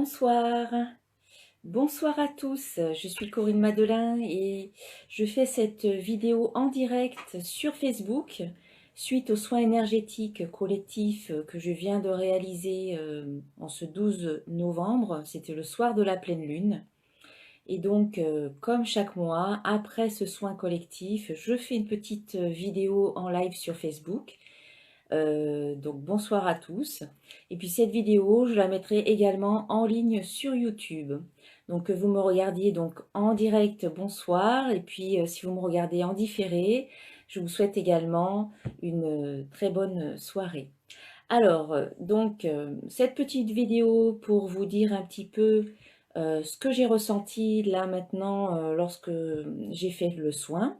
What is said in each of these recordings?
Bonsoir, bonsoir à tous, je suis Corinne Madelin et je fais cette vidéo en direct sur Facebook suite aux soins énergétiques collectifs que je viens de réaliser en ce 12 novembre, c'était le soir de la pleine lune. Et donc, comme chaque mois, après ce soin collectif, je fais une petite vidéo en live sur Facebook. Donc bonsoir à tous. Et puis cette vidéo, je la mettrai également en ligne sur YouTube. Donc que vous me regardiez donc en direct, bonsoir. Et puis si vous me regardez en différé, je vous souhaite également une très bonne soirée. Alors, cette petite vidéo pour vous dire un petit peu ce que j'ai ressenti là maintenant lorsque j'ai fait le soin.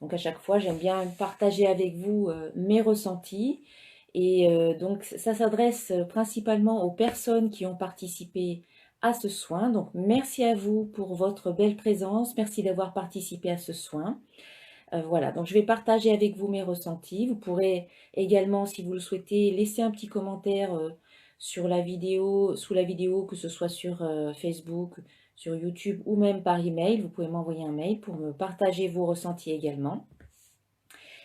Donc à chaque fois, j'aime bien partager avec vous mes ressentis. Et donc ça s'adresse principalement aux personnes qui ont participé à ce soin. Donc merci à vous pour votre belle présence. Merci d'avoir participé à ce soin. Voilà, donc je vais partager avec vous mes ressentis. Vous pourrez également, si vous le souhaitez, laisser un petit commentaire sur la vidéo, sous la vidéo, que ce soit sur Facebook, sur YouTube ou même par email. Vous pouvez m'envoyer un mail pour me partager vos ressentis également.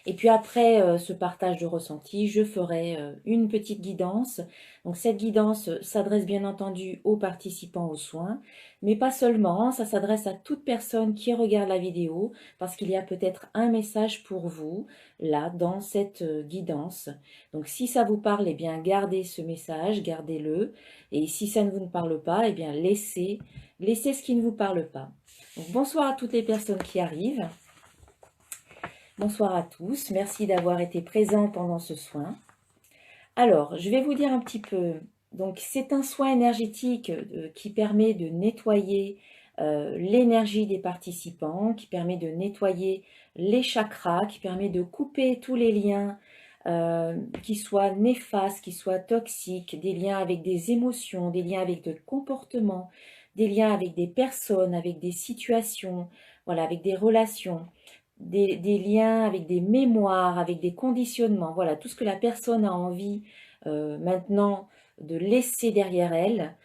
Et puis après ce partage de ressenti, je ferai une petite guidance. Donc cette guidance s'adresse bien entendu aux participants aux soins, mais pas seulement, ça s'adresse à toute personne qui regarde la vidéo, parce qu'il y a peut-être un message pour vous, là, dans cette guidance. Donc si ça vous parle, eh bien gardez ce message, gardez-le. Et si ça ne vous parle pas, eh bien laissez ce qui ne vous parle pas. Donc bonsoir à toutes les personnes qui arrivent. Bonsoir à tous, merci d'avoir été présents pendant ce soin. Alors, je vais vous dire un petit peu, donc c'est un soin énergétique qui permet de nettoyer l'énergie des participants, qui permet de nettoyer les chakras, qui permet de couper tous les liens qui soient néfastes, qui soient toxiques, des liens avec des émotions, des liens avec des comportements, des liens avec des personnes, avec des situations, voilà, avec des relations. Des liens avec des mémoires, avec des conditionnements, voilà, tout ce que la personne a envie maintenant de laisser derrière elle,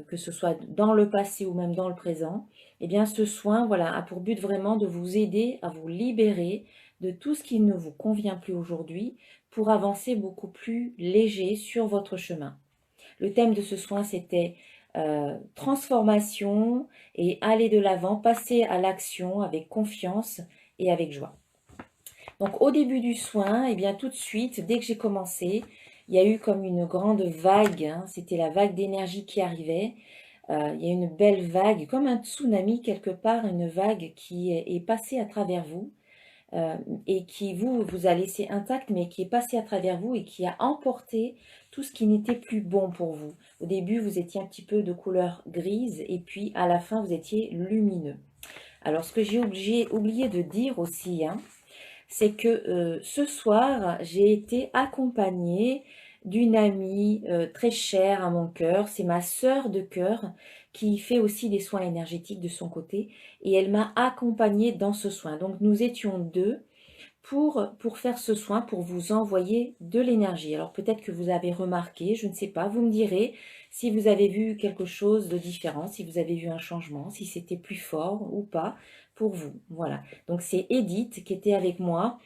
que ce soit dans le passé ou même dans le présent, eh bien ce soin, voilà, a pour but vraiment de vous aider à vous libérer de tout ce qui ne vous convient plus aujourd'hui pour avancer beaucoup plus léger sur votre chemin. Le thème de ce soin, c'était transformation et aller de l'avant, passer à l'action avec confiance et avec joie. Donc au début du soin, et bien tout de suite, dès que j'ai commencé, il y a eu comme une grande vague, hein, c'était la vague d'énergie qui arrivait. Il y a une belle vague, comme un tsunami quelque part, une vague qui est passée à travers vous et qui vous a laissé intact, mais qui est passée à travers vous et qui a emporté tout ce qui n'était plus bon pour vous. Au début, vous étiez un petit peu de couleur grise et puis à la fin, vous étiez lumineux. Alors, ce que j'ai oublié de dire aussi, hein, c'est que ce soir, j'ai été accompagnée d'une amie très chère à mon cœur. C'est ma sœur de cœur qui fait aussi des soins énergétiques de son côté. Et elle m'a accompagnée dans ce soin. Donc nous étions deux pour faire ce soin, pour vous envoyer de l'énergie. Alors peut-être que vous avez remarqué, je ne sais pas, vous me direz si vous avez vu quelque chose de différent, si vous avez vu un changement, si c'était plus fort ou pas pour vous. Voilà. Donc c'est Edith qui était avec moi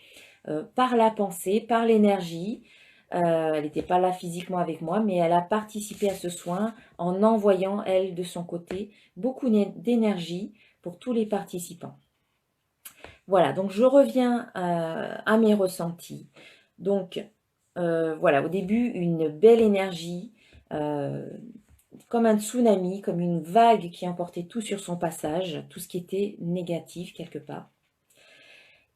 par la pensée, par l'énergie. Elle n'était pas là physiquement avec moi, mais elle a participé à ce soin en envoyant, elle, de son côté, beaucoup d'énergie pour tous les participants. Voilà, donc je reviens à mes ressentis. Donc, voilà, au début, une belle énergie, comme un tsunami, comme une vague qui emportait tout sur son passage, tout ce qui était négatif quelque part.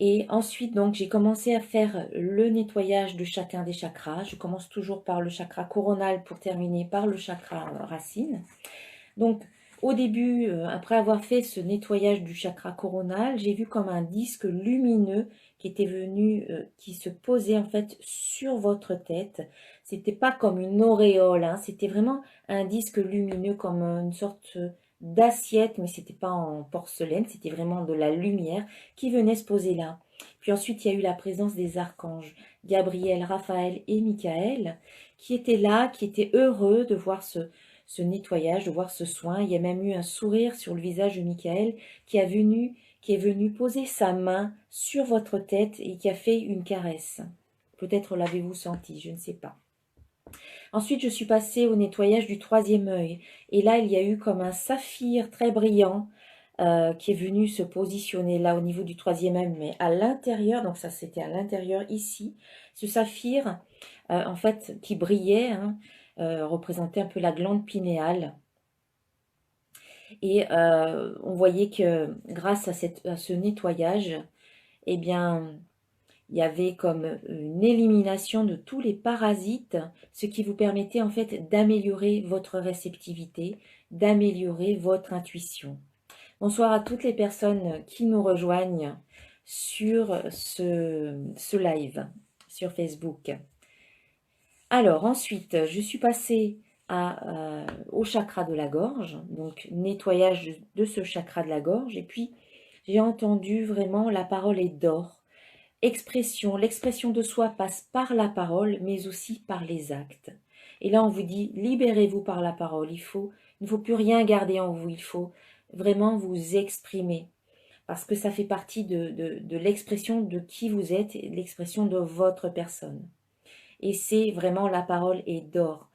Et ensuite, donc, j'ai commencé à faire le nettoyage de chacun des chakras. Je commence toujours par le chakra coronal pour terminer par le chakra racine. Donc, au début, après avoir fait ce nettoyage du chakra coronal, j'ai vu comme un disque lumineux qui était venu, qui se posait en fait sur votre tête. C'était pas comme une auréole, hein, c'était vraiment un disque lumineux comme une sorte d'assiette, mais c'était pas en porcelaine, c'était vraiment de la lumière qui venait se poser là. Puis ensuite, il y a eu la présence des archanges, Gabriel, Raphaël et Michael, qui étaient là, qui étaient heureux de voir ce nettoyage, de voir ce soin. Il y a même eu un sourire sur le visage de Michael qui est venu poser sa main sur votre tête et qui a fait une caresse. Peut-être l'avez-vous senti, je ne sais pas. Ensuite, je suis passée au nettoyage du troisième œil. Et là, il y a eu comme un saphir très brillant qui est venu se positionner là au niveau du troisième œil, mais à l'intérieur, donc ça c'était à l'intérieur ici. Ce saphir, en fait, qui brillait, hein, représentait un peu la glande pinéale. Et on voyait que grâce à ce nettoyage, eh bien, il y avait comme une élimination de tous les parasites, ce qui vous permettait en fait d'améliorer votre réceptivité, d'améliorer votre intuition. Bonsoir à toutes les personnes qui nous rejoignent sur ce live sur Facebook. Alors ensuite, je suis passée au chakra de la gorge, donc nettoyage de ce chakra de la gorge, et puis j'ai entendu vraiment la parole est d'or. L'expression de soi passe par la parole, mais aussi par les actes. Et là, on vous dit, libérez-vous par la parole. Il ne faut plus rien garder en vous. Il faut vraiment vous exprimer. Parce que ça fait partie de l'expression de qui vous êtes, l'expression de votre personne. Et c'est vraiment la parole est d'or.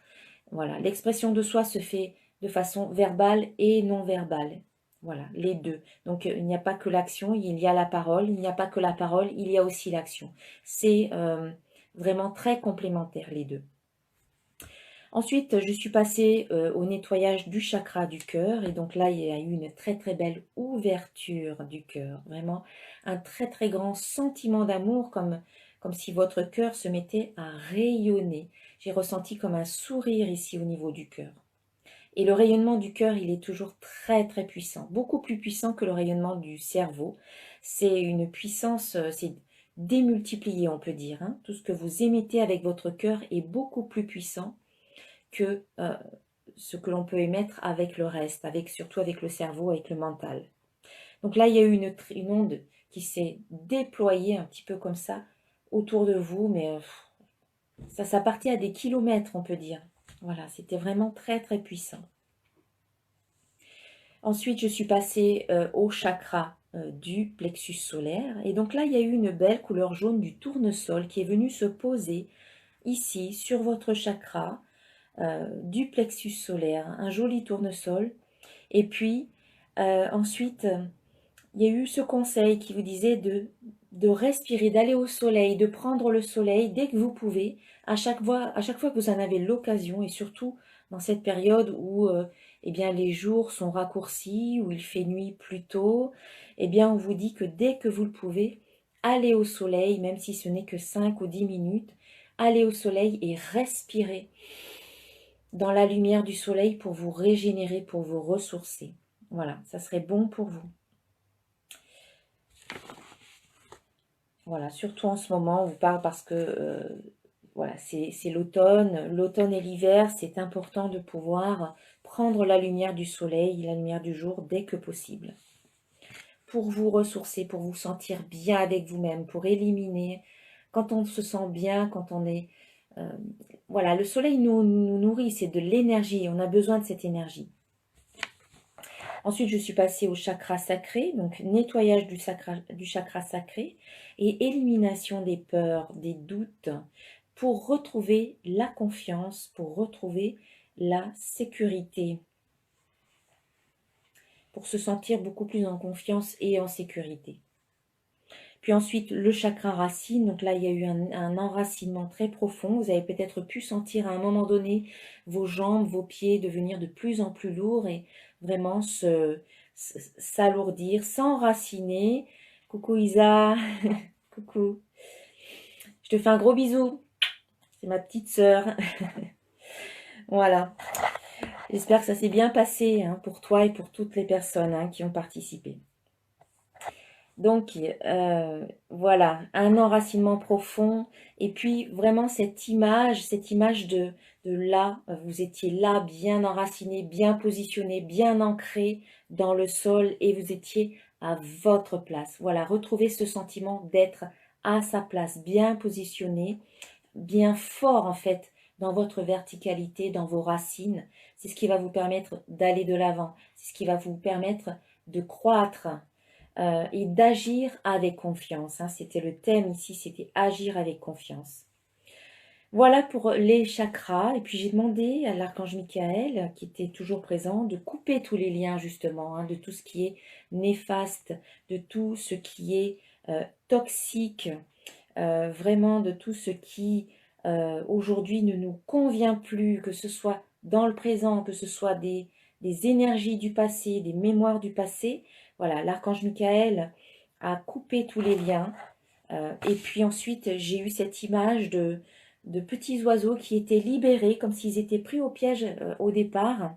Voilà, l'expression de soi se fait de façon verbale et non verbale. Voilà, les deux. Donc, il n'y a pas que l'action, il y a la parole. Il n'y a pas que la parole, il y a aussi l'action. C'est vraiment très complémentaire, les deux. Ensuite, je suis passée au nettoyage du chakra du cœur. Et donc là, il y a eu une très très belle ouverture du cœur. Vraiment un très très grand sentiment d'amour, comme si votre cœur se mettait à rayonner. J'ai ressenti comme un sourire ici au niveau du cœur. Et le rayonnement du cœur, il est toujours très très puissant, beaucoup plus puissant que le rayonnement du cerveau. C'est une puissance, c'est démultiplié, on peut dire. Hein. Tout ce que vous émettez avec votre cœur est beaucoup plus puissant que ce que l'on peut émettre avec le reste, surtout avec le cerveau, avec le mental. Donc là, il y a eu une onde qui s'est déployée un petit peu comme ça autour de vous, mais ça partait à des kilomètres, on peut dire. Voilà, c'était vraiment très très puissant. Ensuite, je suis passée au chakra du plexus solaire. Et donc là, il y a eu une belle couleur jaune du tournesol qui est venue se poser ici sur votre chakra du plexus solaire. Un joli tournesol. Et puis, ensuite, il y a eu ce conseil qui vous disait de respirer, d'aller au soleil, de prendre le soleil dès que vous pouvez, à chaque fois que vous en avez l'occasion, et surtout dans cette période où eh bien, les jours sont raccourcis, où il fait nuit plus tôt, eh bien, on vous dit que dès que vous le pouvez, allez au soleil, même si ce n'est que 5 ou 10 minutes, allez au soleil et respirez dans la lumière du soleil pour vous régénérer, pour vous ressourcer. Voilà, ça serait bon pour vous. Voilà, surtout en ce moment, on vous parle parce que voilà, c'est l'automne et l'hiver, c'est important de pouvoir prendre la lumière du soleil, la lumière du jour dès que possible. Pour vous ressourcer, pour vous sentir bien avec vous-même, pour éliminer, quand on se sent bien, quand on est... voilà, le soleil nous nourrit, c'est de l'énergie, on a besoin de cette énergie. Ensuite, je suis passée au chakra sacré, donc nettoyage du chakra sacré et élimination des peurs, des doutes, pour retrouver la confiance, pour retrouver la sécurité, pour se sentir beaucoup plus en confiance et en sécurité. Puis ensuite, le chakra racine, donc là, il y a eu un enracinement très profond. Vous avez peut-être pu sentir à un moment donné vos jambes, vos pieds devenir de plus en plus lourds et vraiment s'alourdir, s'enraciner. Coucou Isa, coucou. Je te fais un gros bisou. C'est ma petite sœur. Voilà. J'espère que ça s'est bien passé hein, pour toi et pour toutes les personnes hein, qui ont participé. Donc, voilà, un enracinement profond. Et puis, vraiment, cette image de là, vous étiez là, bien enraciné, bien positionné, bien ancré dans le sol et vous étiez à votre place. Voilà, retrouvez ce sentiment d'être à sa place, bien positionné, bien fort en fait dans votre verticalité, dans vos racines. C'est ce qui va vous permettre d'aller de l'avant. C'est ce qui va vous permettre de croître et d'agir avec confiance. Hein. C'était le thème ici, c'était agir avec confiance. Voilà pour les chakras. Et puis j'ai demandé à l'archange Michael, qui était toujours présent, de couper tous les liens justement, hein, de tout ce qui est néfaste, de tout ce qui est toxique, vraiment de tout ce qui aujourd'hui ne nous convient plus, que ce soit dans le présent, que ce soit des énergies du passé, des mémoires du passé. Voilà, l'archange Michael a coupé tous les liens. Et puis ensuite, j'ai eu cette image de petits oiseaux qui étaient libérés, comme s'ils étaient pris au piège au départ.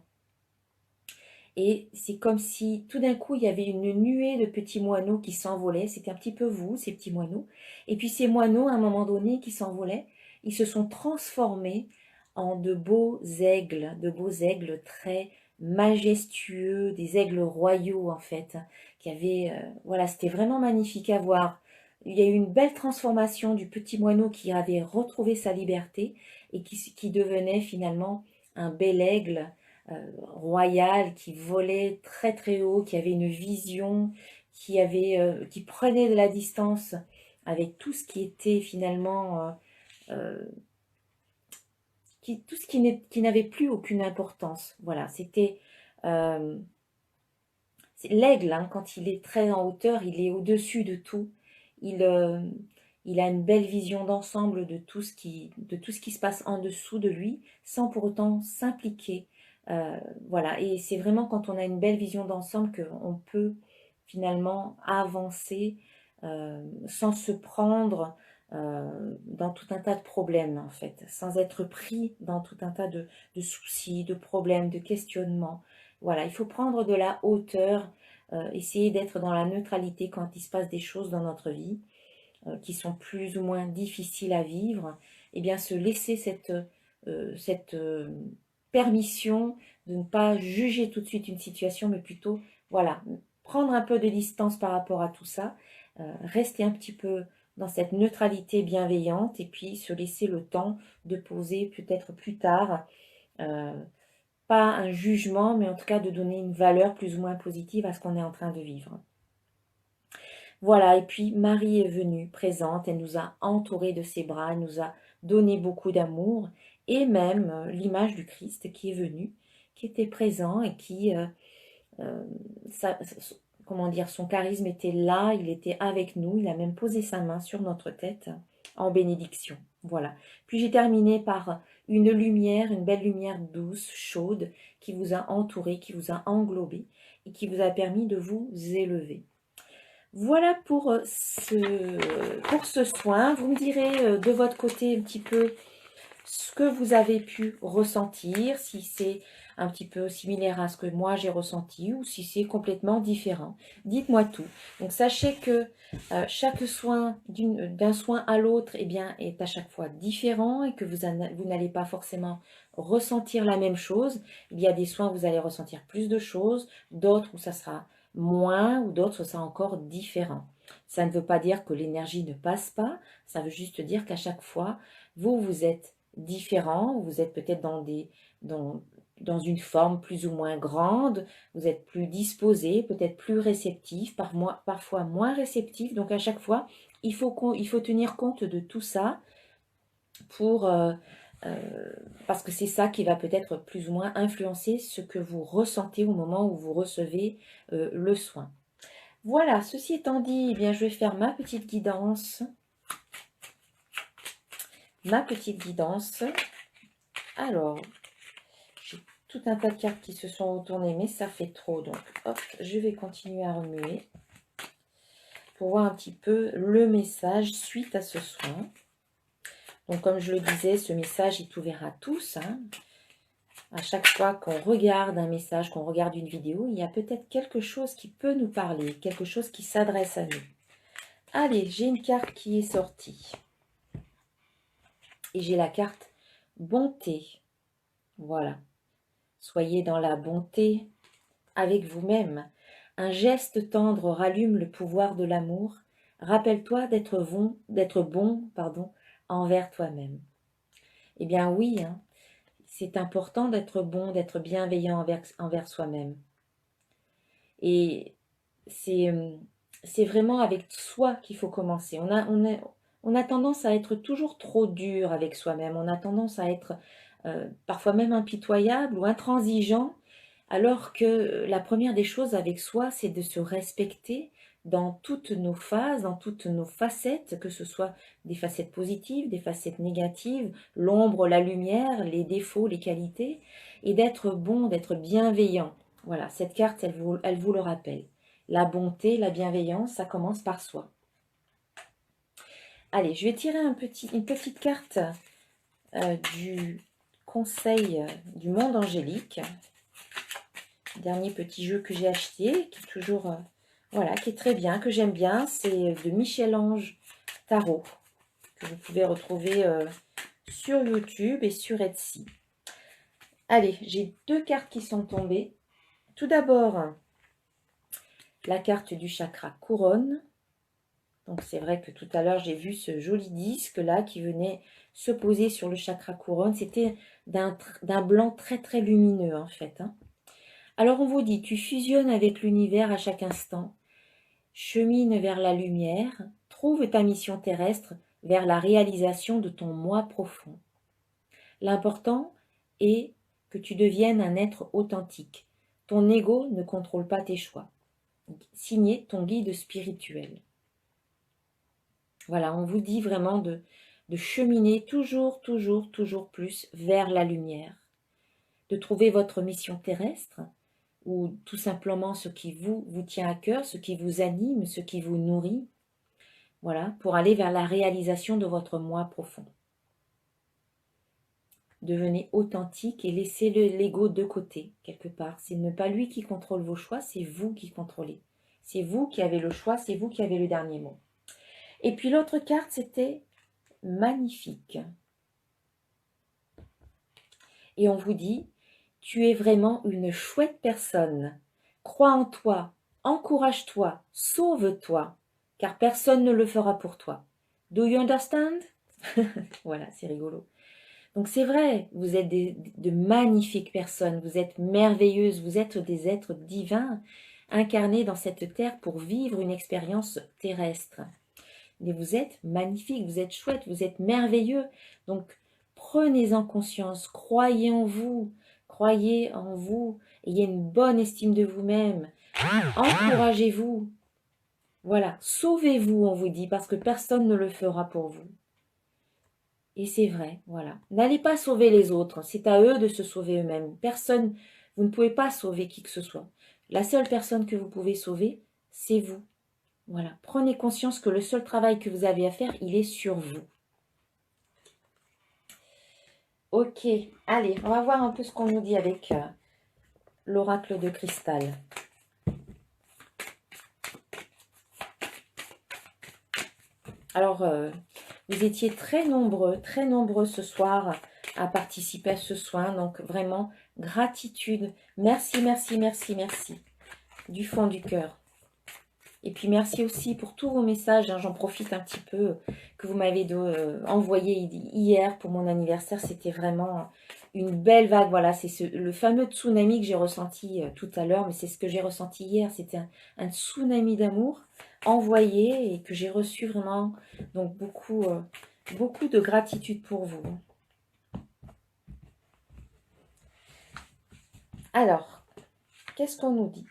Et c'est comme si tout d'un coup, il y avait une nuée de petits moineaux qui s'envolaient. C'était un petit peu vous, ces petits moineaux. Et puis ces moineaux, à un moment donné, qui s'envolaient, ils se sont transformés en de beaux aigles très majestueux, des aigles royaux en fait, qui avaient, voilà, c'était vraiment magnifique à voir. Il y a eu une belle transformation du petit moineau qui avait retrouvé sa liberté et qui devenait finalement un bel aigle royal qui volait très très haut, qui avait une vision, qui prenait de la distance avec tout ce qui était finalement, tout ce qui n'avait plus aucune importance. Voilà, c'était l'aigle, hein, quand il est très en hauteur, il est au-dessus de tout. Il, euh, il a une belle vision d'ensemble de tout ce qui se passe en dessous de lui, sans pour autant s'impliquer. Voilà, et c'est vraiment quand on a une belle vision d'ensemble qu'on peut finalement avancer sans se prendre dans tout un tas de problèmes, en fait, sans être pris dans tout un tas de soucis, de problèmes, de questionnements. Voilà, il faut prendre de la hauteur, essayer d'être dans la neutralité quand il se passe des choses dans notre vie qui sont plus ou moins difficiles à vivre, et bien se laisser cette permission de ne pas juger tout de suite une situation, mais plutôt, voilà, prendre un peu de distance par rapport à tout ça, rester un petit peu dans cette neutralité bienveillante et puis se laisser le temps de poser peut-être plus tard, euh, pas un jugement, mais en tout cas de donner une valeur plus ou moins positive à ce qu'on est en train de vivre. Voilà, et puis Marie est venue présente, elle nous a entourés de ses bras, elle nous a donné beaucoup d'amour, et même l'image du Christ qui est venu, qui était présent et qui, euh, comment dire, son charisme était là, il était avec nous, il a même posé sa main sur notre tête en bénédiction. Voilà. Puis j'ai terminé par une lumière, une belle lumière douce, chaude, qui vous a entouré, qui vous a englobé et qui vous a permis de vous élever. Voilà pour ce soin. Vous me direz de votre côté un petit peu ce que vous avez pu ressentir, si c'est un petit peu similaire à ce que moi j'ai ressenti ou si c'est complètement différent. Dites-moi tout. Donc sachez que chaque soin, d'un soin à l'autre, eh bien, est à chaque fois différent et que vous n'allez pas forcément ressentir la même chose. Il y a des soins où vous allez ressentir plus de choses, d'autres où ça sera moins ou d'autres où ça sera encore différent. Ça ne veut pas dire que l'énergie ne passe pas, ça veut juste dire qu'à chaque fois, vous êtes différent, vous êtes peut-être dans une forme plus ou moins grande, vous êtes plus disposé, peut-être plus réceptif, parfois moins réceptif. Donc à chaque fois, il faut tenir compte de tout ça pour, parce que c'est ça qui va peut-être plus ou moins influencer ce que vous ressentez au moment où vous recevez le soin. Voilà, ceci étant dit, eh bien, je vais faire ma petite guidance. Alors, j'ai tout un tas de cartes qui se sont retournées, mais ça fait trop. Donc, hop, je vais continuer à remuer pour voir un petit peu le message suite à ce soin. Donc, comme je le disais, ce message est ouvert à tous. Hein. À chaque fois qu'on regarde un message, qu'on regarde une vidéo, il y a peut-être quelque chose qui peut nous parler, quelque chose qui s'adresse à nous. Allez, j'ai une carte qui est sortie. Et j'ai la carte bonté. Voilà. Soyez dans la bonté avec vous-même. Un geste tendre rallume le pouvoir de l'amour. Rappelle-toi d'être bon, envers toi-même. Eh bien oui, hein, c'est important d'être bon, d'être bienveillant envers soi-même. Et c'est vraiment avec soi qu'il faut commencer. On a tendance à être toujours trop dur avec soi-même. On a tendance à être parfois même impitoyable ou intransigeant, alors que la première des choses avec soi, c'est de se respecter dans toutes nos phases, dans toutes nos facettes, que ce soit des facettes positives, des facettes négatives, l'ombre, la lumière, les défauts, les qualités, et d'être bon, d'être bienveillant. Voilà, cette carte, elle vous le rappelle. La bonté, la bienveillance, ça commence par soi. Allez, je vais tirer une petite carte du conseil du monde angélique. Dernier petit jeu que j'ai acheté, qui est toujours, voilà, qui est très bien, que j'aime bien. C'est de Michel-Ange Tarot, que vous pouvez retrouver sur YouTube et sur Etsy. Allez, j'ai deux cartes qui sont tombées. Tout d'abord, la carte du chakra couronne. Donc c'est vrai que tout à l'heure, j'ai vu ce joli disque là qui venait se poser sur le chakra couronne. C'était d'un blanc très très lumineux en fait. Hein. Alors on vous dit, tu fusionnes avec l'univers à chaque instant, chemine vers la lumière, trouve ta mission terrestre vers la réalisation de ton moi profond. L'important est que tu deviennes un être authentique. Ton ego ne contrôle pas tes choix. Signé ton guide spirituel. Voilà, on vous dit vraiment de cheminer toujours, toujours, toujours plus vers la lumière. De trouver votre mission terrestre, ou tout simplement ce qui vous tient à cœur, ce qui vous anime, ce qui vous nourrit. Voilà, pour aller vers la réalisation de votre moi profond. Devenez authentique et laissez l'ego de côté, quelque part. C'est ne pas lui qui contrôle vos choix, c'est vous qui contrôlez. C'est vous qui avez le choix, c'est vous qui avez le dernier mot. Et puis l'autre carte, c'était magnifique. Et on vous dit, tu es vraiment une chouette personne. Crois en toi, encourage-toi, sauve-toi, car personne ne le fera pour toi. Do you understand? Voilà, c'est rigolo. Donc c'est vrai, vous êtes de magnifiques personnes, vous êtes merveilleuses, vous êtes des êtres divins incarnés dans cette terre pour vivre une expérience terrestre. Mais vous êtes magnifiques, vous êtes chouettes, vous êtes merveilleux. Donc prenez-en conscience, croyez en vous, ayez une bonne estime de vous-même, encouragez-vous. Voilà, sauvez-vous, on vous dit, parce que personne ne le fera pour vous. Et c'est vrai, voilà. N'allez pas sauver les autres, c'est à eux de se sauver eux-mêmes. Personne, vous ne pouvez pas sauver qui que ce soit. La seule personne que vous pouvez sauver, c'est vous. Voilà, prenez conscience que le seul travail que vous avez à faire, il est sur vous. Ok, allez, on va voir un peu ce qu'on nous dit avec l'oracle de cristal. Alors, vous étiez très nombreux ce soir à participer à ce soin. Donc, vraiment, gratitude. Merci, merci, merci, merci. Du fond du cœur. Et puis, merci aussi pour tous vos messages. Hein, j'en profite un petit peu que vous m'avez envoyé hier pour mon anniversaire. C'était vraiment une belle vague. Voilà, c'est le fameux tsunami que j'ai ressenti tout à l'heure. Mais c'est ce que j'ai ressenti hier. C'était un tsunami d'amour envoyé et que j'ai reçu vraiment. Donc, beaucoup de gratitude pour vous. Alors, qu'est-ce qu'on nous dit?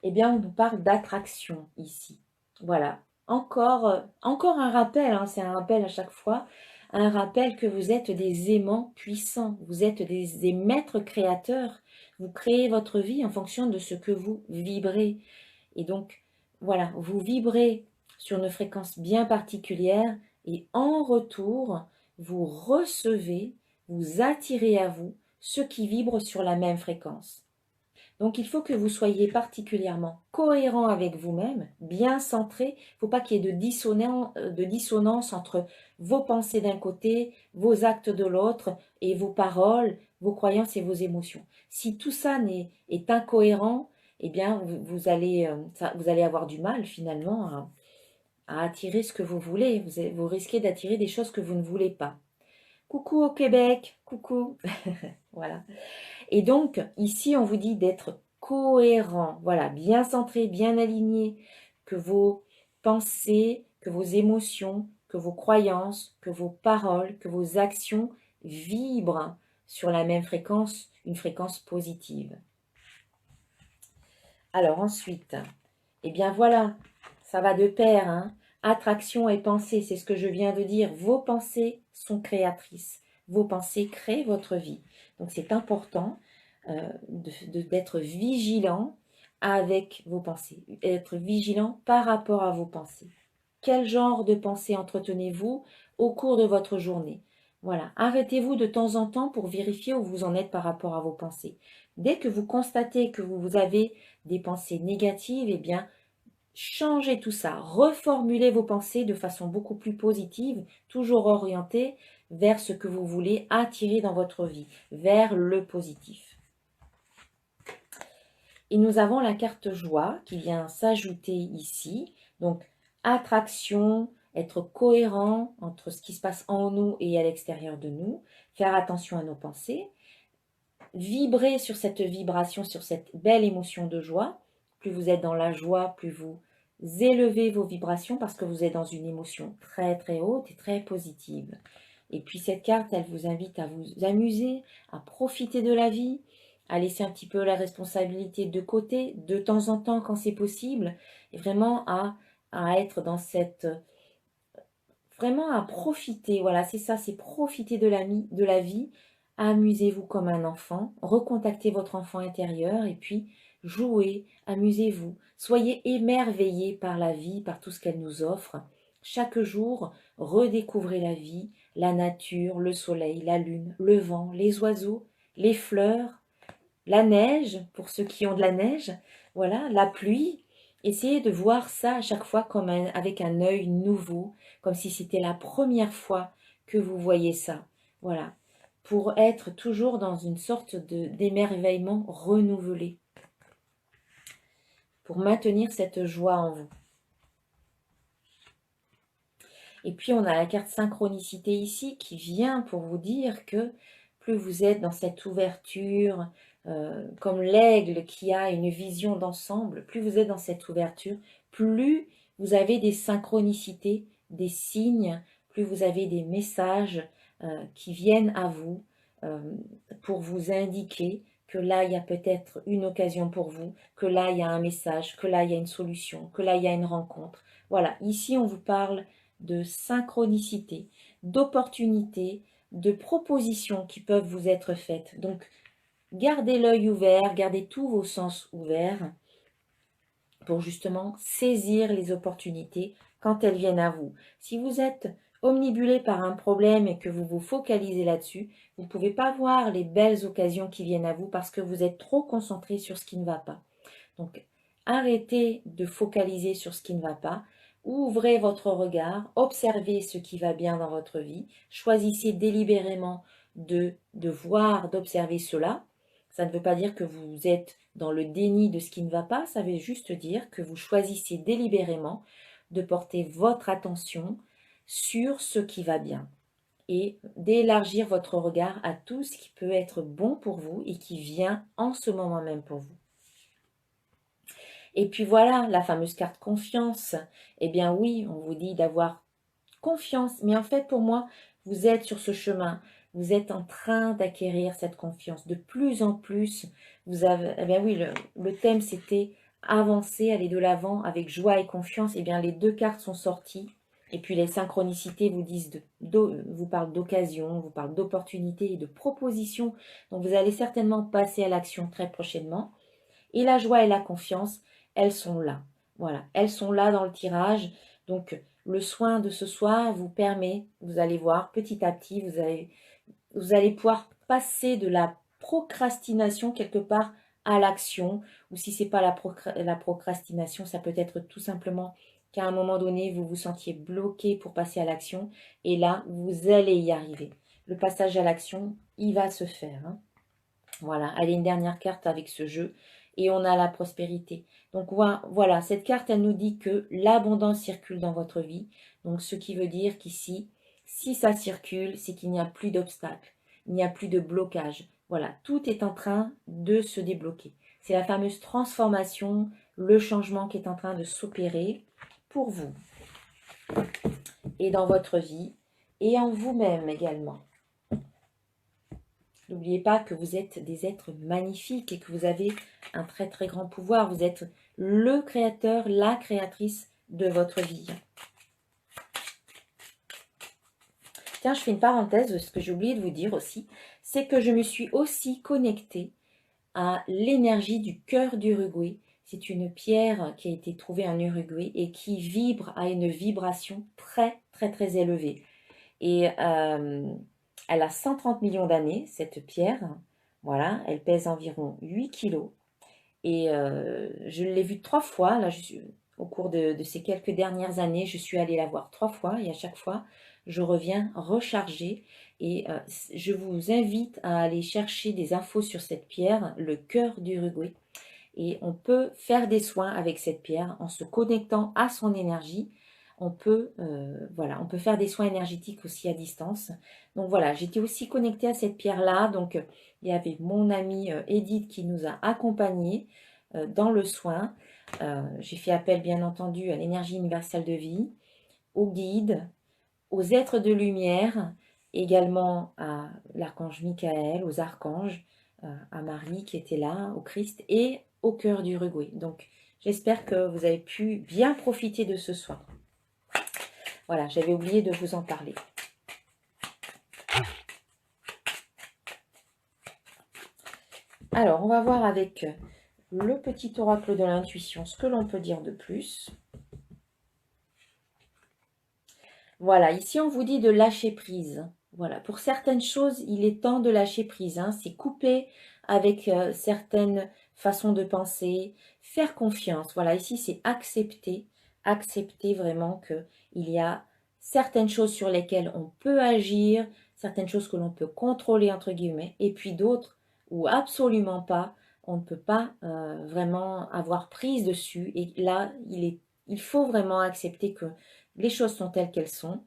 Eh bien, on nous parle d'attraction ici. Voilà. Encore un rappel, hein, c'est un rappel à chaque fois, un rappel que vous êtes des aimants puissants, vous êtes des maîtres créateurs. Vous créez votre vie en fonction de ce que vous vibrez. Et donc, voilà, vous vibrez sur une fréquence bien particulière et en retour, vous recevez, vous attirez à vous ce qui vibre sur la même fréquence. Donc, il faut que vous soyez particulièrement cohérent avec vous-même, bien centré. Il ne faut pas qu'il y ait de dissonance entre vos pensées d'un côté, vos actes de l'autre, et vos paroles, vos croyances et vos émotions. Si tout ça est incohérent, eh bien, vous allez avoir du mal finalement à attirer ce que vous voulez. Vous risquez d'attirer des choses que vous ne voulez pas. Coucou au Québec, coucou. Voilà. Et donc, ici, on vous dit d'être cohérent. Voilà, bien centré, bien aligné. Que vos pensées, que vos émotions, que vos croyances, que vos paroles, que vos actions vibrent sur la même fréquence, une fréquence positive. Alors ensuite, eh bien voilà, ça va de pair, hein. Attraction et pensée, c'est ce que je viens de dire. Vos pensées sont créatrices. Vos pensées créent votre vie. Donc c'est important d'être vigilant avec vos pensées, être vigilant par rapport à vos pensées. Quel genre de pensée entretenez-vous au cours de votre journée? Voilà, arrêtez-vous de temps en temps pour vérifier où vous en êtes par rapport à vos pensées. Dès que vous constatez que vous avez des pensées négatives, eh bien, changez tout ça, reformulez vos pensées de façon beaucoup plus positive, toujours orientée vers ce que vous voulez attirer dans votre vie, vers le positif. Et nous avons la carte joie qui vient s'ajouter ici. Donc, attraction, être cohérent entre ce qui se passe en nous et à l'extérieur de nous, faire attention à nos pensées, vibrer sur cette vibration, sur cette belle émotion de joie. Plus vous êtes dans la joie, plus vous élevez vos vibrations parce que vous êtes dans une émotion très très haute et très positive. Et puis cette carte, elle vous invite à vous amuser, à profiter de la vie, à laisser un petit peu la responsabilité de côté, de temps en temps quand c'est possible, et vraiment à être dans cette... Vraiment à profiter, voilà, c'est ça, c'est profiter de la vie, amusez-vous comme un enfant, recontactez votre enfant intérieur, et puis jouez, amusez-vous, soyez émerveillés par la vie, par tout ce qu'elle nous offre. Chaque jour, redécouvrez la vie, la nature, le soleil, la lune, le vent, les oiseaux, les fleurs, la neige, pour ceux qui ont de la neige, voilà, la pluie. Essayez de voir ça à chaque fois comme avec un œil nouveau, comme si c'était la première fois que vous voyez ça. Voilà, pour être toujours dans une sorte d'émerveillement renouvelé, pour maintenir cette joie en vous. Et puis on a la carte synchronicité ici qui vient pour vous dire que plus vous êtes dans cette ouverture, comme l'aigle qui a une vision d'ensemble, plus vous êtes dans cette ouverture, plus vous avez des synchronicités, des signes, plus vous avez des messages qui viennent à vous euh, pour vous indiquer que là, il y a peut-être une occasion pour vous, que là, il y a un message, que là, il y a une solution, que là, il y a une rencontre. Voilà, ici, on vous parle de synchronicité, d'opportunités, de propositions qui peuvent vous être faites. Donc, gardez l'œil ouvert, gardez tous vos sens ouverts pour justement saisir les opportunités quand elles viennent à vous. Si vous êtes omnibulé par un problème et que vous vous focalisez là-dessus, vous ne pouvez pas voir les belles occasions qui viennent à vous parce que vous êtes trop concentré sur ce qui ne va pas. Donc, arrêtez de focaliser sur ce qui ne va pas. Ouvrez votre regard, observez ce qui va bien dans votre vie. Choisissez délibérément de voir, d'observer cela. Ça ne veut pas dire que vous êtes dans le déni de ce qui ne va pas, ça veut juste dire que vous choisissez délibérément de porter votre attention sur ce qui va bien et d'élargir votre regard à tout ce qui peut être bon pour vous et qui vient en ce moment même pour vous. Et puis voilà, la fameuse carte confiance. Eh bien oui, on vous dit d'avoir confiance. Mais en fait, pour moi, vous êtes sur ce chemin. Vous êtes en train d'acquérir cette confiance. De plus en plus, vous avez... Eh bien oui, le thème, c'était avancer, aller de l'avant avec joie et confiance. Eh bien, les deux cartes sont sorties. Et puis les synchronicités vous disent vous parlent d'occasion, vous parlent d'opportunité et de proposition. Donc vous allez certainement passer à l'action très prochainement. Et la joie et la confiance, elles sont là. Voilà, elles sont là dans le tirage. Donc, le soin de ce soir vous permet, vous allez voir, petit à petit, vous allez pouvoir passer de la procrastination quelque part à l'action. Ou si ce n'est pas la procrastination, ça peut être tout simplement qu'à un moment donné, vous vous sentiez bloqué pour passer à l'action. Et là, vous allez y arriver. Le passage à l'action, il va se faire. Hein. Voilà, allez, une dernière carte avec ce jeu. Et on a la prospérité. Donc voilà, cette carte, elle nous dit que l'abondance circule dans votre vie. Donc ce qui veut dire qu'ici, Si ça circule, c'est qu'il n'y a plus d'obstacles, il n'y a plus de blocage. Voilà, tout est en train de se débloquer. C'est la fameuse transformation, le changement qui est en train de s'opérer pour vous et dans votre vie et en vous-même également. N'oubliez pas que vous êtes des êtres magnifiques et que vous avez un très très grand pouvoir. Vous êtes le créateur, la créatrice de votre vie. Tiens, je fais une parenthèse de ce que j'ai oublié de vous dire aussi, c'est que je me suis aussi connectée à l'énergie du cœur d'Uruguay. C'est une pierre qui a été trouvée en Uruguay et qui vibre à une vibration très très très élevée. Et elle a 130 millions d'années, cette pierre. Voilà, elle pèse environ 8 kilos. Et je l'ai vue 3 fois. Là, au cours de ces quelques dernières années, je suis allée la voir 3 fois. Et à chaque fois, je reviens rechargée. Et je vous invite à aller chercher des infos sur cette pierre, le cœur d'Uruguay. Et on peut faire des soins avec cette pierre en se connectant à son énergie. On peut faire des soins énergétiques aussi à distance. Donc voilà, j'étais aussi connectée à cette pierre-là. Donc il y avait mon amie Edith qui nous a accompagnés dans le soin. J'ai fait appel bien entendu à l'énergie universelle de vie, aux guides, aux êtres de lumière, également à l'archange Michael, aux archanges, à Marie qui était là, au Christ et au cœur d'Uruguay. Donc j'espère que vous avez pu bien profiter de ce soin. Voilà, j'avais oublié de vous en parler. Alors, on va voir avec le petit oracle de l'intuition ce que l'on peut dire de plus. Voilà, ici on vous dit de lâcher prise. Voilà, pour certaines choses, il est temps de lâcher prise. Hein. C'est couper avec certaines façons de penser, faire confiance. Voilà, ici c'est accepter, accepter vraiment qu'il y a certaines choses sur lesquelles on peut agir, certaines choses que l'on peut contrôler entre guillemets, et puis d'autres où absolument pas, on ne peut pas vraiment avoir prise dessus. Et là, il faut vraiment accepter que les choses sont telles qu'elles sont,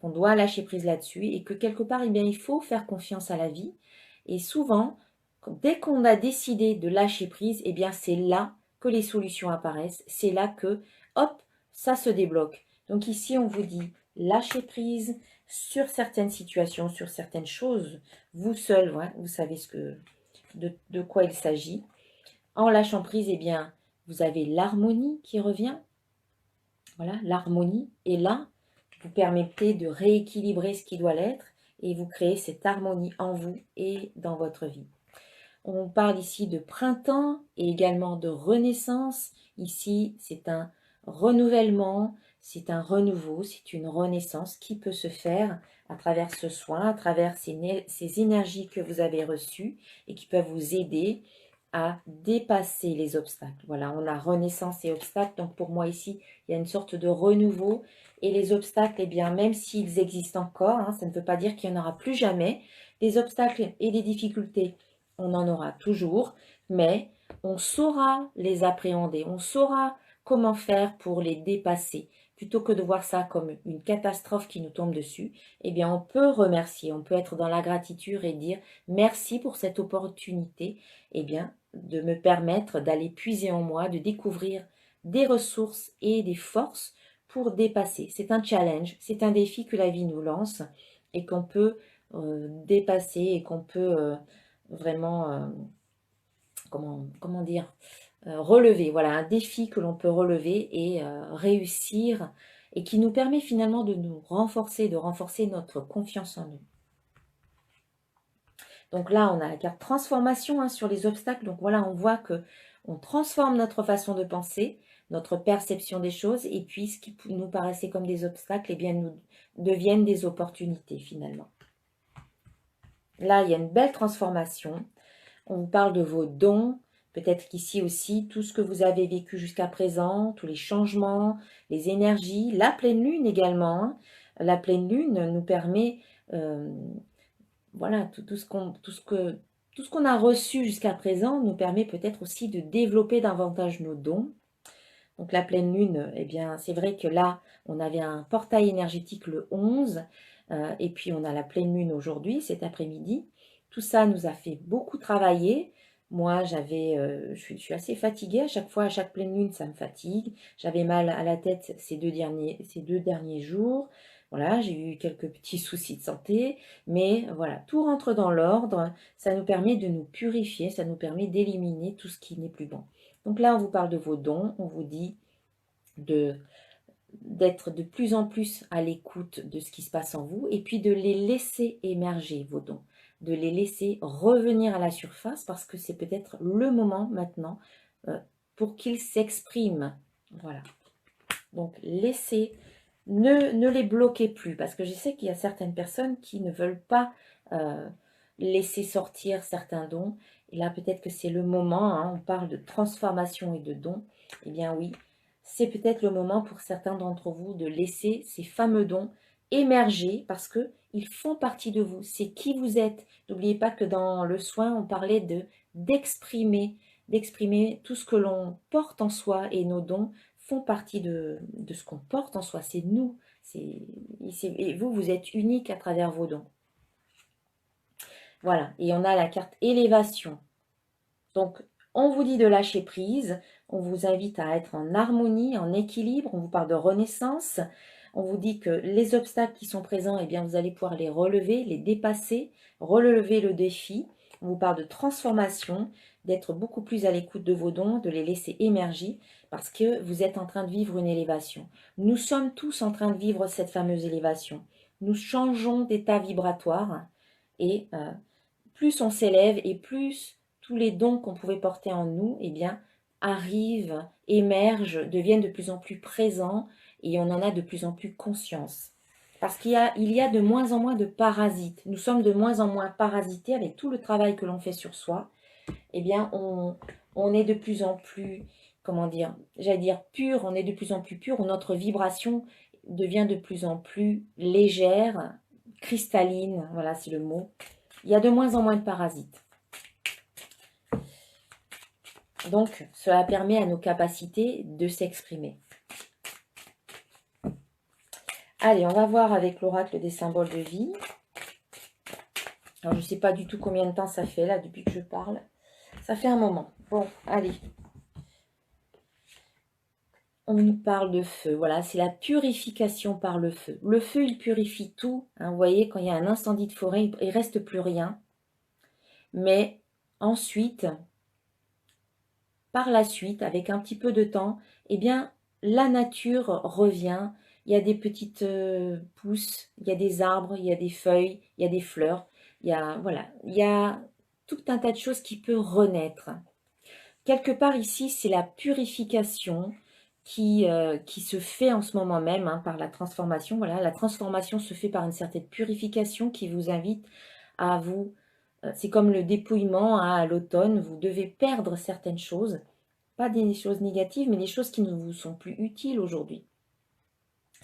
qu'on doit lâcher prise là-dessus et que quelque part, eh bien, il faut faire confiance à la vie. Et souvent, dès qu'on a décidé de lâcher prise, eh bien, c'est là que les solutions apparaissent. C'est là que, hop, ça se débloque. Donc ici, on vous dit lâcher prise sur certaines situations, sur certaines choses. Vous seul, ouais, vous savez de quoi il s'agit. En lâchant prise, eh bien, vous avez l'harmonie qui revient. Voilà, l'harmonie est là. Vous permettez de rééquilibrer ce qui doit l'être et vous créez cette harmonie en vous et dans votre vie. On parle ici de printemps et également de renaissance. Ici, c'est un renouvellement, c'est un renouveau, c'est une renaissance qui peut se faire à travers ce soin, à travers ces énergies que vous avez reçues et qui peuvent vous aider à dépasser les obstacles. Voilà, on a renaissance et obstacles. Donc pour moi ici, il y a une sorte de renouveau. Et les obstacles, eh bien, même s'ils existent encore, hein, ça ne veut pas dire qu'il n'y en aura plus jamais. Les obstacles et les difficultés, on en aura toujours, mais on saura les appréhender, on saura comment faire pour les dépasser. Plutôt que de voir ça comme une catastrophe qui nous tombe dessus, eh bien, on peut remercier, on peut être dans la gratitude et dire merci pour cette opportunité, eh bien, de me permettre d'aller puiser en moi, de découvrir des ressources et des forces pour dépasser. C'est un challenge, c'est un défi que la vie nous lance et qu'on peut dépasser et qu'on peut vraiment, comment dire, relever. Voilà, un défi que l'on peut relever et réussir et qui nous permet finalement de nous renforcer, de renforcer notre confiance en nous. Donc là, on a la carte transformation hein, sur les obstacles. Donc voilà, on voit que on transforme notre façon de penser, notre perception des choses, et puis ce qui nous paraissait comme des obstacles, eh bien, nous deviennent des opportunités finalement. Là, il y a une belle transformation. On vous parle de vos dons. Peut-être qu'ici aussi, tout ce que vous avez vécu jusqu'à présent, tous les changements, les énergies, la pleine lune également. Hein. La pleine lune nous permet, voilà, tout ce qu'on a reçu jusqu'à présent nous permet peut-être aussi de développer davantage nos dons. Donc la pleine lune, eh bien, c'est vrai que là, on avait un portail énergétique le 11. Et puis on a la pleine lune aujourd'hui, cet après-midi. Tout ça nous a fait beaucoup travailler. Moi, je suis assez fatiguée à chaque fois, à chaque pleine lune, ça me fatigue. J'avais mal à la tête ces deux derniers jours. Voilà, j'ai eu quelques petits soucis de santé, mais voilà, tout rentre dans l'ordre. Ça nous permet de nous purifier, ça nous permet d'éliminer tout ce qui n'est plus bon. Donc là, on vous parle de vos dons, on vous dit de d'être de plus en plus à l'écoute de ce qui se passe en vous et puis de les laisser émerger, vos dons, de les laisser revenir à la surface parce que c'est peut-être le moment maintenant pour qu'ils s'expriment. Voilà. Donc laissez, ne les bloquez plus parce que je sais qu'il y a certaines personnes qui ne veulent pas laisser sortir certains dons. Et là, peut-être que c'est le moment, hein, on parle de transformation et de dons. Eh bien oui, c'est peut-être le moment pour certains d'entre vous de laisser ces fameux dons émerger parce qu'ils font partie de vous. C'est qui vous êtes. N'oubliez pas que dans le soin, on parlait d'exprimer tout ce que l'on porte en soi et nos dons font partie de ce qu'on porte en soi. C'est nous. Et vous, vous êtes unique à travers vos dons. Voilà, et on a la carte élévation. Donc, on vous dit de lâcher prise, on vous invite à être en harmonie, en équilibre, on vous parle de renaissance, on vous dit que les obstacles qui sont présents, eh bien, vous allez pouvoir les relever, les dépasser, relever le défi. On vous parle de transformation, d'être beaucoup plus à l'écoute de vos dons, de les laisser émerger, parce que vous êtes en train de vivre une élévation. Nous sommes tous en train de vivre cette fameuse élévation. Nous changeons d'état vibratoire et plus on s'élève et plus tous les dons qu'on pouvait porter en nous, eh bien, arrivent, émergent, deviennent de plus en plus présents et on en a de plus en plus conscience. Parce il y a de moins en moins de parasites. Nous sommes de moins en moins parasités avec tout le travail que l'on fait sur soi. Eh bien, on est de plus en plus, comment dire, j'allais dire pur, on est de plus en plus pur, notre vibration devient de plus en plus légère, cristalline, voilà, c'est le mot. Il y a de moins en moins de parasites. Donc, cela permet à nos capacités de s'exprimer. Allez, on va voir avec l'oracle des symboles de vie. Alors, je ne sais pas du tout combien de temps ça fait, là, depuis que je parle. Ça fait un moment. Bon, allez. On nous parle de feu. Voilà, c'est la purification par le feu. Le feu, il purifie tout. Hein, vous voyez, quand il y a un incendie de forêt, il ne reste plus rien. Mais ensuite, par la suite, avec un petit peu de temps, eh bien, la nature revient. Il y a des petites pousses, il y a des arbres, il y a des feuilles, il y a des fleurs. Voilà, il y a tout un tas de choses qui peuvent renaître. Quelque part ici, c'est la purification qui se fait en ce moment même hein, par la transformation. Voilà, la transformation se fait par une certaine purification qui vous invite à vous... c'est comme le dépouillement hein, à l'automne, vous devez perdre certaines choses. Pas des choses négatives, mais des choses qui ne vous sont plus utiles aujourd'hui.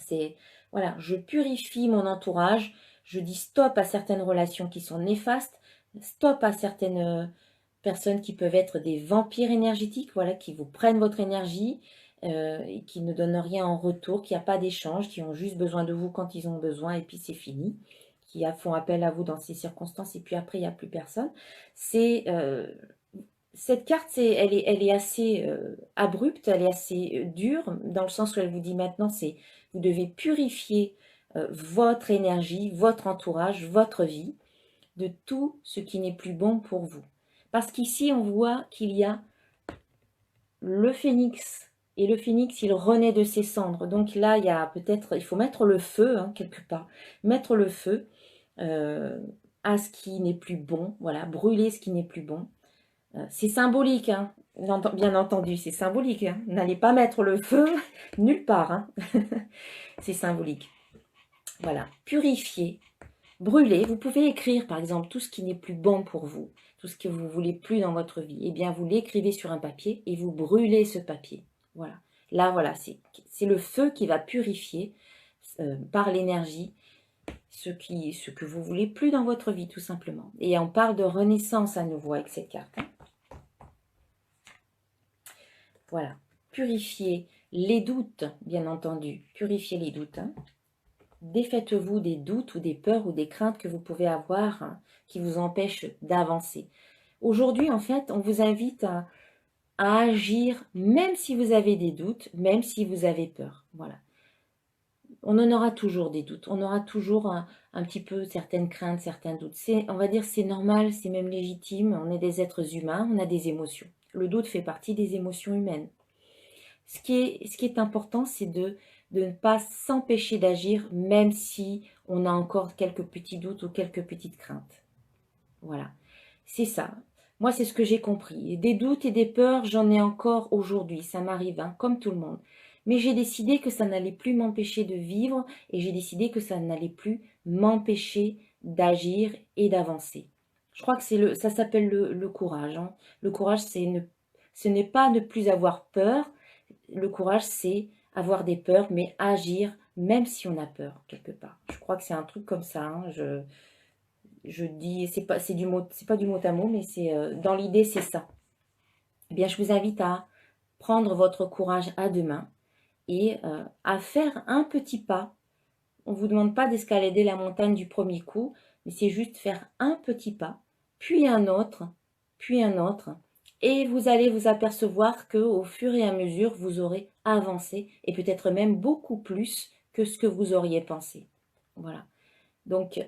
C'est, voilà, je purifie mon entourage, je dis stop à certaines relations qui sont néfastes, stop à certaines personnes qui peuvent être des vampires énergétiques, voilà, qui vous prennent votre énergie et qui ne donnent rien en retour, qui n'y a pas d'échange, qui ont juste besoin de vous quand ils ont besoin et puis c'est fini, qui font appel à vous dans ces circonstances et puis après il n'y a plus personne. Cette carte, elle est assez abrupte, elle est assez dure, dans le sens où elle vous dit maintenant, vous devez purifier votre énergie, votre entourage, votre vie, de tout ce qui n'est plus bon pour vous. Parce qu'ici, on voit qu'il y a le phénix, et le phénix, il renaît de ses cendres. Donc là, il faut mettre le feu, hein, quelque part, mettre le feu à ce qui n'est plus bon, voilà, brûler ce qui n'est plus bon. C'est symbolique, hein. Bien entendu, c'est symbolique. Hein. N'allez pas mettre le feu nulle part. Hein. C'est symbolique. Voilà, purifier, brûler. Vous pouvez écrire, par exemple, tout ce qui n'est plus bon pour vous, tout ce que vous ne voulez plus dans votre vie. Eh bien, vous l'écrivez sur un papier et vous brûlez ce papier. Voilà. Là, voilà, c'est le feu qui va purifier par l'énergie ce que vous voulez plus dans votre vie, tout simplement. Et on parle de renaissance à nouveau avec cette carte. Hein. Voilà, purifier les doutes, bien entendu, purifier les doutes. Hein. Défaites-vous des doutes ou des peurs ou des craintes que vous pouvez avoir, hein, qui vous empêchent d'avancer. Aujourd'hui, en fait, on vous invite à agir, même si vous avez des doutes, même si vous avez peur. Voilà. On en aura toujours des doutes, on aura toujours un petit peu certaines craintes, certains doutes. On va dire c'est normal, c'est même légitime, on est des êtres humains, on a des émotions. Le doute fait partie des émotions humaines. Ce qui est important, c'est de ne pas s'empêcher d'agir, même si on a encore quelques petits doutes ou quelques petites craintes. Voilà, c'est ça. Moi, c'est ce que j'ai compris. Des doutes et des peurs, j'en ai encore aujourd'hui. Ça m'arrive, hein, comme tout le monde. Mais j'ai décidé que ça n'allait plus m'empêcher de vivre et j'ai décidé que ça n'allait plus m'empêcher d'agir et d'avancer. Je crois que ça s'appelle le courage, hein. Le courage, ce n'est pas ne plus avoir peur. Le courage, c'est avoir des peurs, mais agir même si on a peur, quelque part. Je crois que c'est un truc comme ça, hein. Je dis, c'est pas du mot à mot, mais c'est dans l'idée, c'est ça. Eh bien, je vous invite à prendre votre courage à deux mains et à faire un petit pas. On ne vous demande pas d'escalader la montagne du premier coup, mais c'est juste faire un petit pas, puis un autre, et vous allez vous apercevoir que au fur et à mesure, vous aurez avancé et peut-être même beaucoup plus que ce que vous auriez pensé. Voilà. Donc,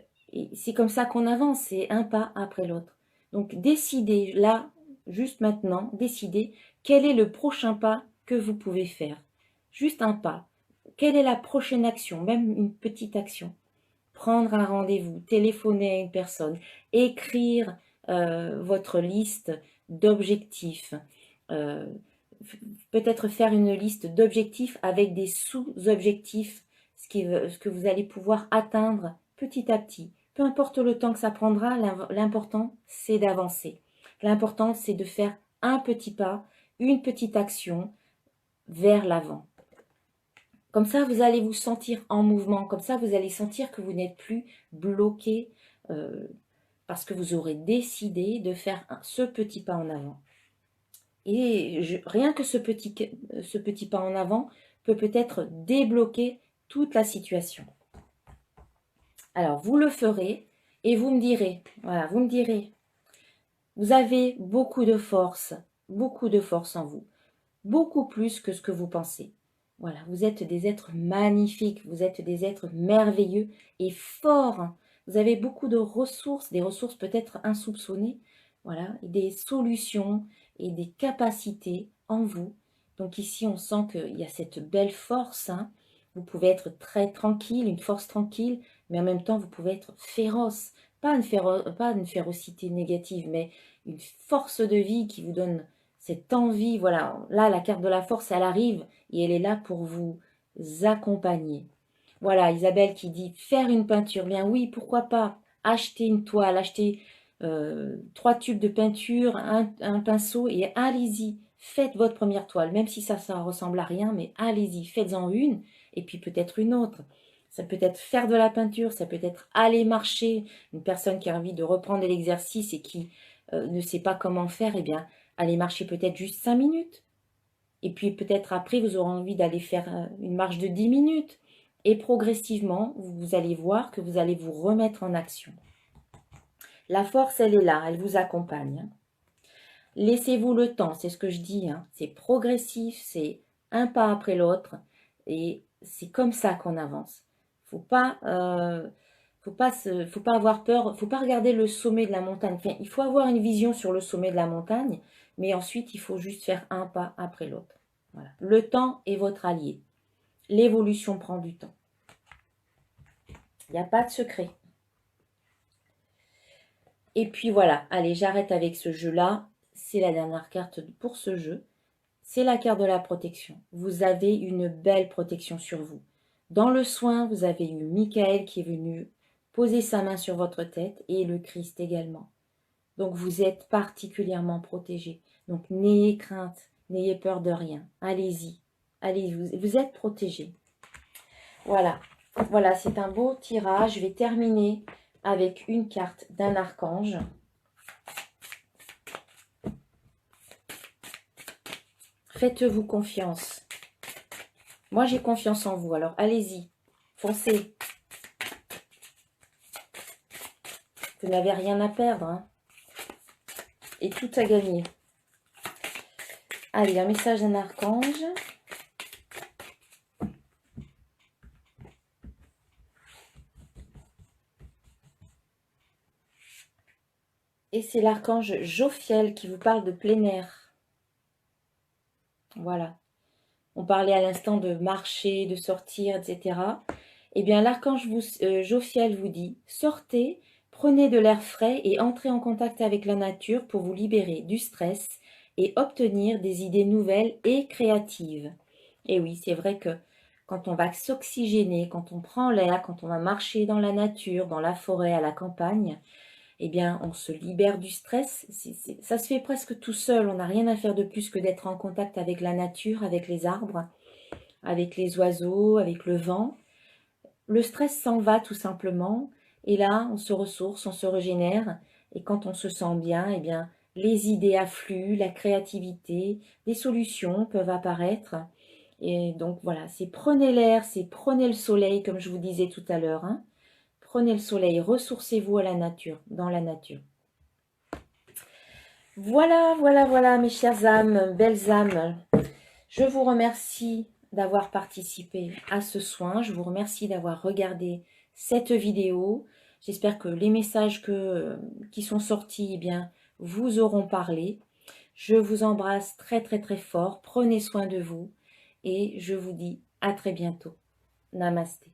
c'est comme ça qu'on avance, c'est un pas après l'autre. Donc, décidez, là, juste maintenant, décidez quel est le prochain pas que vous pouvez faire. Juste un pas. Quelle est la prochaine action, même une petite action? Prendre un rendez-vous, téléphoner à une personne, écrire votre liste d'objectifs, euh, peut-être faire une liste d'objectifs avec des sous-objectifs, ce que vous allez pouvoir atteindre petit à petit. Peu importe le temps que ça prendra, l'important c'est d'avancer. L'important c'est de faire un petit pas, une petite action vers l'avant. Comme ça, vous allez vous sentir en mouvement. Comme ça, vous allez sentir que vous n'êtes plus bloqué parce que vous aurez décidé de faire ce petit pas en avant. Et rien que ce petit pas en avant peut peut-être débloquer toute la situation. Alors, vous le ferez et vous me direz, voilà, vous me direz, vous avez beaucoup de force en vous, beaucoup plus que ce que vous pensez. Voilà, vous êtes des êtres magnifiques, vous êtes des êtres merveilleux et forts. Vous avez beaucoup de ressources, des ressources peut-être insoupçonnées, voilà, des solutions et des capacités en vous. Donc ici, on sent qu'il y a cette belle force, hein. Vous pouvez être très tranquille, une force tranquille, mais en même temps, vous pouvez être féroce. Pas une férocité négative, mais une force de vie qui vous donne cette envie. Voilà, là, la carte de la force, elle arrive et elle est là pour vous accompagner. Voilà, Isabelle qui dit faire une peinture. Bien oui, pourquoi pas acheter une toile, acheter 3 tubes de peinture, un pinceau et allez-y. Faites votre première toile, même si ça ressemble à rien, mais allez-y, faites-en une et puis peut-être une autre. Ça peut être faire de la peinture, ça peut être aller marcher. Une personne qui a envie de reprendre l'exercice et qui ne sait pas comment faire, eh bien, aller marcher peut-être juste 5 minutes. Et puis peut-être après, vous aurez envie d'aller faire une marche de 10 minutes. Et progressivement, vous allez voir que vous allez vous remettre en action. La force, elle est là, elle vous accompagne. Laissez-vous le temps, c'est ce que je dis, hein. C'est progressif, c'est un pas après l'autre. Et c'est comme ça qu'on avance. Faut pas avoir peur, faut pas regarder le sommet de la montagne. Enfin, il faut avoir une vision sur le sommet de la montagne, mais ensuite il faut juste faire un pas après l'autre. Voilà. Le temps est votre allié. L'évolution prend du temps. Il n'y a pas de secret. Et puis voilà, allez, j'arrête avec ce jeu-là. C'est la dernière carte pour ce jeu. C'est la carte de la protection. Vous avez une belle protection sur vous. Dans le soin, vous avez eu Michael qui est venu poser sa main sur votre tête et le Christ également. Donc vous êtes particulièrement protégé. Donc n'ayez crainte, n'ayez peur de rien. Allez-y, allez, vous êtes protégé. Voilà, voilà, c'est un beau tirage. Je vais terminer avec une carte d'un archange. Faites-vous confiance. Moi, j'ai confiance en vous. Alors, allez-y, foncez. Vous n'avez rien à perdre, hein, et tout à gagner. Allez, un message d'un archange. Et c'est l'archange Jophiel qui vous parle de plein air. Voilà. On parlait à l'instant de marcher, de sortir, etc. Eh bien, l'archange Jophiel vous dit, sortez, prenez de l'air frais et entrez en contact avec la nature pour vous libérer du stress et obtenir des idées nouvelles et créatives. Et oui, c'est vrai que quand on va s'oxygéner, quand on prend l'air, quand on va marcher dans la nature, dans la forêt, à la campagne, eh bien, on se libère du stress. Ça se fait presque tout seul. On n'a rien à faire de plus que d'être en contact avec la nature, avec les arbres, avec les oiseaux, avec le vent. Le stress s'en va tout simplement. Et là, on se ressource, on se régénère. Et quand on se sent bien, eh bien, les idées affluent, la créativité, des solutions peuvent apparaître. Et donc voilà, c'est prenez l'air, c'est prenez le soleil, comme je vous disais tout à l'heure, hein. Prenez le soleil, ressourcez-vous à la nature, dans la nature. Voilà, voilà, voilà, mes chères âmes, belles âmes. Je vous remercie d'avoir participé à ce soin. Je vous remercie d'avoir regardé cette vidéo. J'espère que les messages qui sont sortis, eh bien, vous auront parlé. Je vous embrasse très, très, très fort. Prenez soin de vous et je vous dis à très bientôt. Namasté.